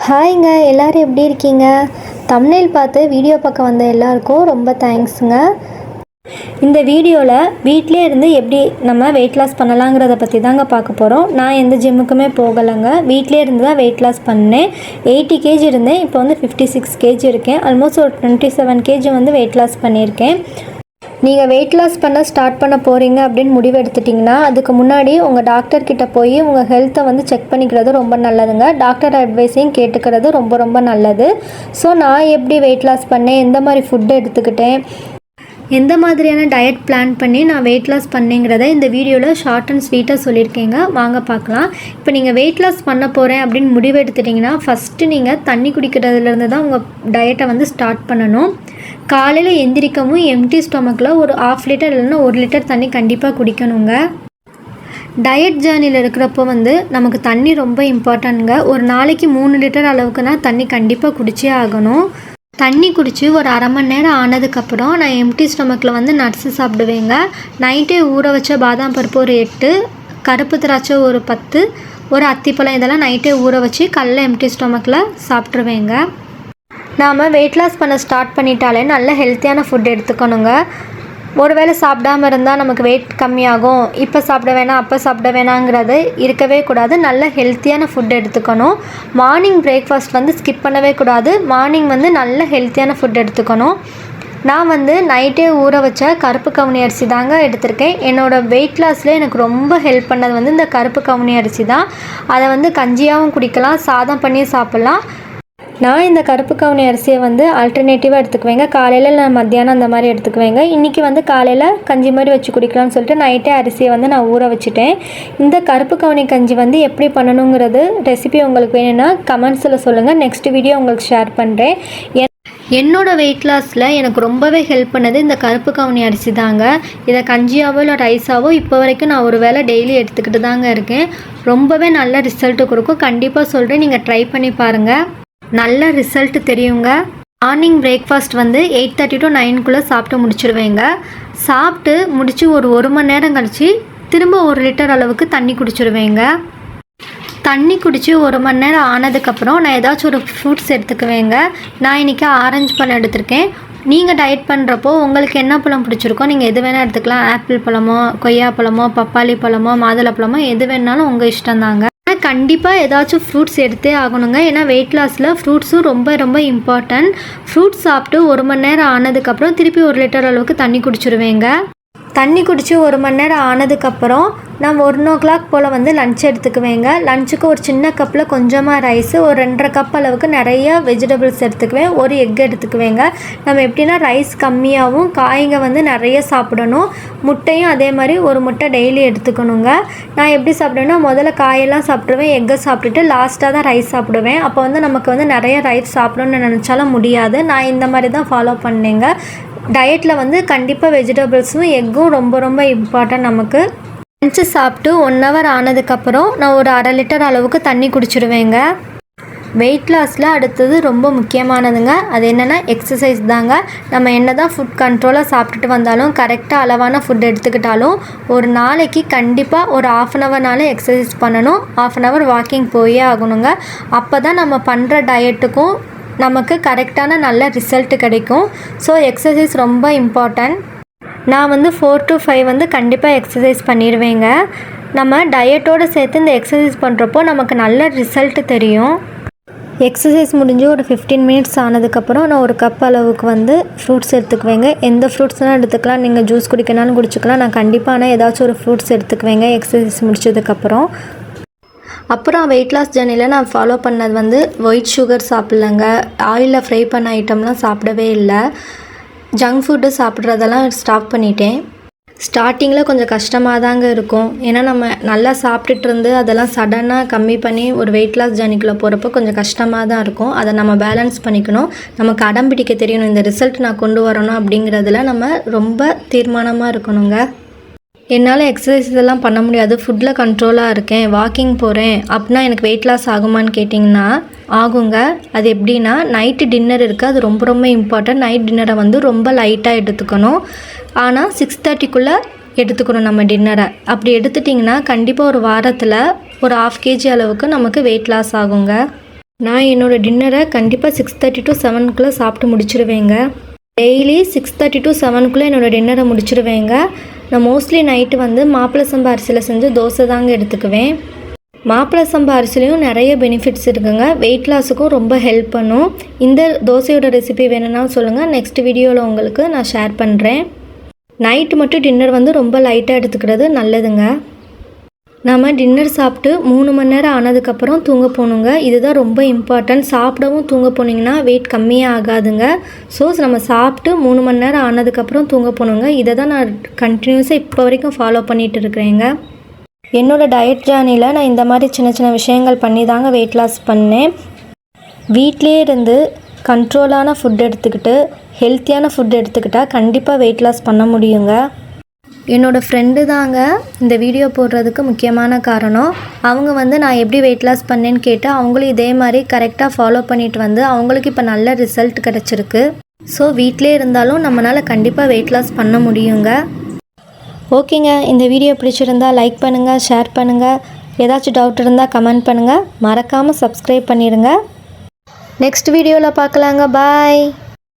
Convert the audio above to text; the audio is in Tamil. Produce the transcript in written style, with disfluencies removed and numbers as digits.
ஹாய்ங்க, எல்லோரும் எப்படி இருக்கீங்க? தம்ப்நெயில் பார்த்து வீடியோ பார்க்க வந்த எல்லாருக்கும் ரொம்ப தேங்க்ஸுங்க. இந்த வீடியோவில் வீட்டிலே இருந்து எப்படி நம்ம வெயிட் லாஸ் பண்ணலாங்கிறத பற்றி தாங்க பார்க்க போகிறோம். நான் எந்த ஜிம்முக்குமே போகலைங்க, வீட்டிலே இருந்து தான் வெயிட் லாஸ் பண்ணேன். 80 kg இருந்தேன், இப்போ வந்து 56 kg இருக்கேன். ஆல்மோஸ்ட் ஒரு 27 kg வந்து வெயிட் லாஸ் பண்ணியிருக்கேன். நீங்கள் வெயிட் லாஸ் பண்ண ஸ்டார்ட் பண்ண போகிறீங்க அப்படின்னு முடிவு எடுத்துட்டிங்கன்னா அதுக்கு முன்னாடி உங்கள் டாக்டர்கிட்ட போய் உங்கள் ஹெல்த்தை வந்து செக் பண்ணிக்கிறது ரொம்ப நல்லதுங்க. டாக்டர் அட்வைஸையும் கேட்டுக்கிறது ரொம்ப ரொம்ப நல்லது. ஸோ நான் எப்படி வெயிட் லாஸ் பண்ணேன், எந்த மாதிரி ஃபுட்டு எடுத்துக்கிட்டேன், எந்த மாதிரியான டயட் பிளான் பண்ணி நான் வெயிட் லாஸ் பண்ணேங்கிறத இந்த வீடியோவில் ஷார்ட் அண்ட் ஸ்வீட்டாக சொல்லியிருக்கேங்க. வாங்க பார்க்கலாம். இப்போ நீங்கள் வெயிட் லாஸ் பண்ண போகிறேன் அப்படின்னு முடிவு எடுத்துட்டிங்கன்னா ஃபஸ்ட்டு நீங்கள் தண்ணி குடிக்கிறதுலேருந்து தான் உங்கள் டயட்டை வந்து ஸ்டார்ட் பண்ணணும். காலையில் எந்திரிக்கவும் எம்டி ஸ்டொமக்கில் ஒரு 1/2 லிட்டர் இல்லைன்னா 1 லிட்டர் தண்ணி கண்டிப்பாக குடிக்கணுங்க. டயட் ஜேர்னியில் இருக்கிறப்போ வந்து நமக்கு தண்ணி ரொம்ப இம்பார்ட்டன்ட்ங்க. ஒரு நாளைக்கு 3 லிட்டர் அளவுக்குனா தண்ணி கண்டிப்பாக குடிச்சே ஆகணும். தண்ணி குடித்து ஒரு அரை மணி நேரம் ஆனதுக்கப்புறம் நான் எம்டி ஸ்டொமக்கில் வந்து நட்ஸு சாப்பிடுவேங்க. நைட்டே ஊற வச்ச பாதாம் பருப்பு ஒரு 8, கருப்பு திராட்சை ஒரு 10, ஒரு அத்திப்பழம் இதெல்லாம் நைட்டே ஊற வச்சு காலைல எம்டி ஸ்டொமக்கில் சாப்பிட்ருவேங்க. நாம் வெயிட் லாஸ் பண்ண ஸ்டார்ட் பண்ணிட்டாலே நல்ல ஹெல்த்தியான ஃபுட் எடுத்துக்கணுங்க. ஒரு வேளை சாப்பிடாமல் இருந்தால் நமக்கு வெயிட் கம்மியாகும், இப்போ சாப்பிட வேணாம் அப்போ சாப்பிட வேணாங்கிறது இருக்கவே கூடாது. நல்ல ஹெல்த்தியான ஃபுட் எடுத்துக்கணும். மார்னிங் பிரேக்ஃபாஸ்ட் வந்து ஸ்கிப் பண்ணவே கூடாது. மார்னிங் வந்து நல்ல ஹெல்த்தியான ஃபுட் எடுத்துக்கணும். நான் வந்து நைட்டே ஊற வச்ச கருப்பு கவுனி அரிசி தாங்க எடுத்திருக்கேன். என்னோடய வெயிட் லாஸில் எனக்கு ரொம்ப ஹெல்ப் பண்ணது வந்து இந்த கருப்பு கவுனி அரிசி தான். அதை வந்து கஞ்சியாகவும் குடிக்கலாம், சாதம் பண்ணி சாப்பிட்லாம். நான் இந்த கருப்பு கவுனி அரிசியை வந்து ஆல்டர்னேட்டிவாக எடுத்துக்குவேங்க. காலையில் நான் மத்தியானம் அந்த மாதிரி எடுத்துக்குவேங்க. இன்றைக்கி வந்து காலையில் கஞ்சி மாதிரி வச்சு குடிக்கலாம்னு சொல்லிட்டு நைட்டே அரிசியை வந்து நான் ஊற வச்சுட்டேன். இந்த கருப்பு கவுனி கஞ்சி வந்து எப்படி பண்ணணுங்கிறது ரெசிபி உங்களுக்கு வேணும்னா கமெண்ட்ஸில் சொல்லுங்கள். நெக்ஸ்ட் வீடியோ உங்களுக்கு ஷேர் பண்ணுறேன். என்னோடய வெயிட் லாஸில் எனக்கு ரொம்பவே ஹெல்ப் பண்ணது இந்த கருப்பு கவுனி அரிசி தாங்க. இதை கஞ்சியாவோ இல்லை ரைஸாவோ இப்போ வரைக்கும் நான் ஒரு வேளை டெய்லி எடுத்துக்கிட்டு தாங்க இருக்கேன். ரொம்பவே நல்ல ரிசல்ட்டு கொடுக்கும். கண்டிப்பாக சொல்கிறேன், நீங்கள் ட்ரை பண்ணி பாருங்கள், நல்ல ரிசல்ட்டு தெரியுங்க. மார்னிங் பிரேக்ஃபாஸ்ட் வந்து 8:30 to 9 சாப்பிட்டு முடிச்சிடுவேங்க. சாப்பிட்டு முடித்து ஒரு மணி நேரம் கழித்து திரும்ப 1 லிட்டர் அளவுக்கு தண்ணி குடிச்சிடுவேங்க. தண்ணி குடித்து 1 மணி நேரம் ஆனதுக்கப்புறம் நான் ஏதாச்சும் ஒரு ஃப்ரூட்ஸ் எடுத்துக்குவேங்க. நான் இன்றைக்கி ஆரஞ்சு பழம் எடுத்திருக்கேன். நீங்கள் டயட் பண்ணுறப்போ உங்களுக்கு என்ன பழம் பிடிச்சிருக்கோ நீங்கள் எது வேணால் எடுத்துக்கலாம். ஆப்பிள் பழமோ, கொய்யா பழமோ, பப்பாளி பழமோ, மாதுளை பழமோ எது வேணாலும் உங்கள் இஷ்டம்தாங்க. கண்டிப்பாக ஏதாச்சும் ஃப்ரூட்ஸ் எடுத்தே ஆகணுங்க. ஏன்னா வெயிட் லாஸில் ஃப்ரூட்ஸும் ரொம்ப ரொம்ப இம்பார்ட்டன்ட். ஃப்ரூட்ஸ் சாப்பிட்டு 1 மணி நேரம் ஆனதுக்கப்புறம் திருப்பி 1 லிட்டர் அளவுக்கு தண்ணி குடிச்சிடுவேங்க. தண்ணி குடித்து 1 மணி நேரம் ஆனதுக்கப்புறம் நான் 1 போல் வந்து லன்ச் எடுத்துக்குவேங்க. லஞ்சுக்கு ஒரு சின்ன கப்பில் கொஞ்சமாக ரைஸு, ஒரு 2.5 கப் அளவுக்கு நிறைய வெஜிடபிள்ஸ் எடுத்துக்குவேன், ஒரு எக் எடுத்துக்குவேங்க. நம்ம எப்படின்னா ரைஸ் கம்மியாகவும் காய்ங்க வந்து நிறைய சாப்பிடணும். முட்டையும் அதே மாதிரி ஒரு முட்டை டெய்லி எடுத்துக்கணுங்க. நான் எப்படி சாப்பிடுவேன்னா முதல்ல காயெல்லாம் சாப்பிடுவேன், எக்கை சாப்பிட்டுட்டு லாஸ்ட்டாக தான் ரைஸ் சாப்பிடுவேன். அப்போ வந்து நமக்கு வந்து நிறைய ரைஸ் சாப்பிடணும்னு நினச்சாலும் முடியாது. நான் இந்த மாதிரி தான் ஃபாலோ பண்ணேங்க. டயட்டில் வந்து கண்டிப்பாக வெஜிடபிள்ஸும் எக்கும் ரொம்ப ரொம்ப இம்பார்ட்டன்ட் நமக்கு. லஞ்சு சாப்பிட்டு 1 hour ஆனதுக்கப்புறம் நான் ஒரு 1/2 லிட்டர் அளவுக்கு தண்ணி குடிச்சிடுவேங்க. வெயிட் லாஸில் அடுத்தது ரொம்ப முக்கியமானதுங்க. அது என்னென்னா எக்ஸசைஸ் தாங்க. நம்ம என்ன தான் ஃபுட் கண்ட்ரோலாக சாப்பிட்டுட்டு வந்தாலும் கரெக்டாக அளவான ஃபுட் எடுத்துக்கிட்டாலும் ஒரு நாளைக்கு கண்டிப்பாக ஒரு 1/2 hourனால எக்ஸசைஸ் பண்ணணும். 1/2 hour வாக்கிங் போயே ஆகணுங்க. அப்போ தான் நம்ம பண்ணுற டயட்டுக்கும் நமக்கு கரெக்டான நல்ல ரிசல்ட்டு கிடைக்கும். ஸோ எக்ஸசைஸ் ரொம்ப இம்பார்ட்டன்ட். நான் வந்து 4 to 5 வந்து கண்டிப்பாக எக்ஸசைஸ் பண்ணிடுவேங்க. நம்ம டயட்டோடு சேர்த்து இந்த எக்ஸசைஸ் பண்ணுறப்போ நமக்கு நல்ல ரிசல்ட்டு தெரியும். எக்ஸசைஸ் முடிஞ்சு ஒரு 15 minutes ஆனதுக்கப்புறம் நான் 1 கப் அளவுக்கு வந்து ஃப்ரூட்ஸ் எடுத்துக்குவேங்க. எந்த ஃப்ரூட்ஸ்னால் எடுத்துக்கலாம், நீங்கள் ஜூஸ் குடிக்கனாலும் குடிச்சிக்கலாம். நான் கண்டிப்பாக ஆனால் ஏதாச்சும் ஒரு ஃப்ரூட்ஸ் எடுத்துக்குவேங்க எக்ஸசைஸ் முடிச்சதுக்கப்புறம். அப்புறம் வெயிட் லாஸ் ஜர்னியில் நான் ஃபாலோ பண்ணது வந்து ஒயிட் சுகர் சாப்பிட்லங்க. ஆயிலில் ஃப்ரை பண்ண ஐட்டம்லாம் சாப்பிடவே இல்லை. ஜங்க் ஃபுட்டு சாப்பிட்றதெல்லாம் ஸ்டாப் பண்ணிட்டேன். ஸ்டார்டிங்கில் கொஞ்சம் கஷ்டமாக தாங்க இருக்கும். ஏன்னா நம்ம நல்லா சாப்பிட்டுட்டு இருந்து அதெல்லாம் சடனாக கம்மி பண்ணி ஒரு வெயிட் லாஸ் ஜர்னிக்குள்ளே போகிறப்போ கொஞ்சம் கஷ்டமாக தான் இருக்கும். அதை நம்ம பேலன்ஸ் பண்ணிக்கணும். நமக்கு அடம் பிடிக்க தெரியணும், இந்த ரிசல்ட் நான் கொண்டு வரணும் அப்படிங்கிறதுல நம்ம ரொம்ப தீர்மானமாக இருக்கணுங்க. என்னால் எக்ஸசைஸ் இதெல்லாம் பண்ண முடியாது, ஃபுட்டில் கண்ட்ரோலாக இருக்கேன், வாக்கிங் போகிறேன் அப்படின்னா எனக்கு வெயிட் லாஸ் ஆகுமான்னு கேட்டிங்கன்னா ஆகுங்க. அது எப்படின்னா நைட்டு டின்னர் இருக்குது, அது ரொம்ப ரொம்ப இம்பார்ட்டன்ட். நைட் டின்னரை வந்து ரொம்ப லைட்டாக எடுத்துக்கணும். ஆனால் 6:30 எடுத்துக்கணும் நம்ம டின்னரை. அப்படி எடுத்துட்டிங்கன்னா கண்டிப்பாக ஒரு வாரத்தில் ஒரு 1/2 kg அளவுக்கு நமக்கு வெயிட் லாஸ் ஆகுங்க. நான் என்னோடய டின்னரை கண்டிப்பாக 6:30 to 7 சாப்பிட்டு முடிச்சிருவேங்க. டெய்லி 6:30 to 7 என்னோடய டின்னரை முடிச்சிருவேங்க. நான் மோஸ்ட்லி நைட்டு வந்து மாப்பிள்ளை சம்பா அரிசியில் செஞ்சு தோசை தாங்க எடுத்துக்குவேன். மாப்பிள்ளை சம்பா அரிசிலையும் நிறைய பெனிஃபிட்ஸ் இருக்குங்க. வெயிட் லாஸுக்கும் ரொம்ப ஹெல்ப் பண்ணும். இந்த தோசையோட ரெசிபி வேணும்னா சொல்லுங்கள், நெக்ஸ்ட் வீடியோவில் உங்களுக்கு நான் ஷேர் பண்ணுறேன். நைட்டு மட்டும் டின்னர் வந்து ரொம்ப லைட்டாக எடுத்துக்கிறது நல்லதுங்க. நம்ம டின்னர் சாப்பிட்டு 3 மணி நேரம் ஆனதுக்கப்புறம் தூங்க போகணுங்க. இதுதான் ரொம்ப இம்பார்ட்டன்ட். சாப்பிடவும் தூங்க போனீங்கன்னா வெயிட் கம்மியாக ஆகாதுங்க. ஸோ நம்ம சாப்பிட்டு 3 மணி நேரம் ஆனதுக்கப்புறம் தூங்க போகணுங்க. இதை தான் நான் கண்டினியூஸாக இப்போ வரைக்கும் ஃபாலோ பண்ணிகிட்டு இருக்கிறேங்க. என்னோடய டயட் ஜேர்னியில் நான் இந்த மாதிரி சின்ன சின்ன விஷயங்கள் பண்ணி தாங்க வெயிட் லாஸ் பண்ணேன். வீட்டிலே இருந்து கண்ட்ரோலான ஃபுட் எடுத்துக்கிட்டு ஹெல்த்தியான ஃபுட் எடுத்துக்கிட்டால் கண்டிப்பாக வெயிட் லாஸ் பண்ண முடியுங்க. என்னோடய ஃப்ரெண்டு தாங்க இந்த வீடியோ போடுறதுக்கு முக்கியமான காரணம். அவங்க வந்து நான் எப்படி வெயிட் லாஸ் பண்ணேன்னு கேட்டு அவங்களும் இதே மாதிரி கரெக்டாக ஃபாலோ பண்ணிட்டு வந்து அவங்களுக்கு இப்போ நல்ல ரிசல்ட் கிடச்சிருக்கு. ஸோ வீட்டிலே இருந்தாலும் நம்மளால் கண்டிப்பாக வெயிட் லாஸ் பண்ண முடியுங்க. ஓகேங்க, இந்த வீடியோ பிடிச்சிருந்தால் லைக் பண்ணுங்கள், ஷேர் பண்ணுங்கள். ஏதாச்சும் டவுட் இருந்தால் கமெண்ட் பண்ணுங்கள். மறக்காமல் சப்ஸ்கிரைப் பண்ணிடுங்க. நெக்ஸ்ட் வீடியோவில் பார்க்கலாங்க. பாய்.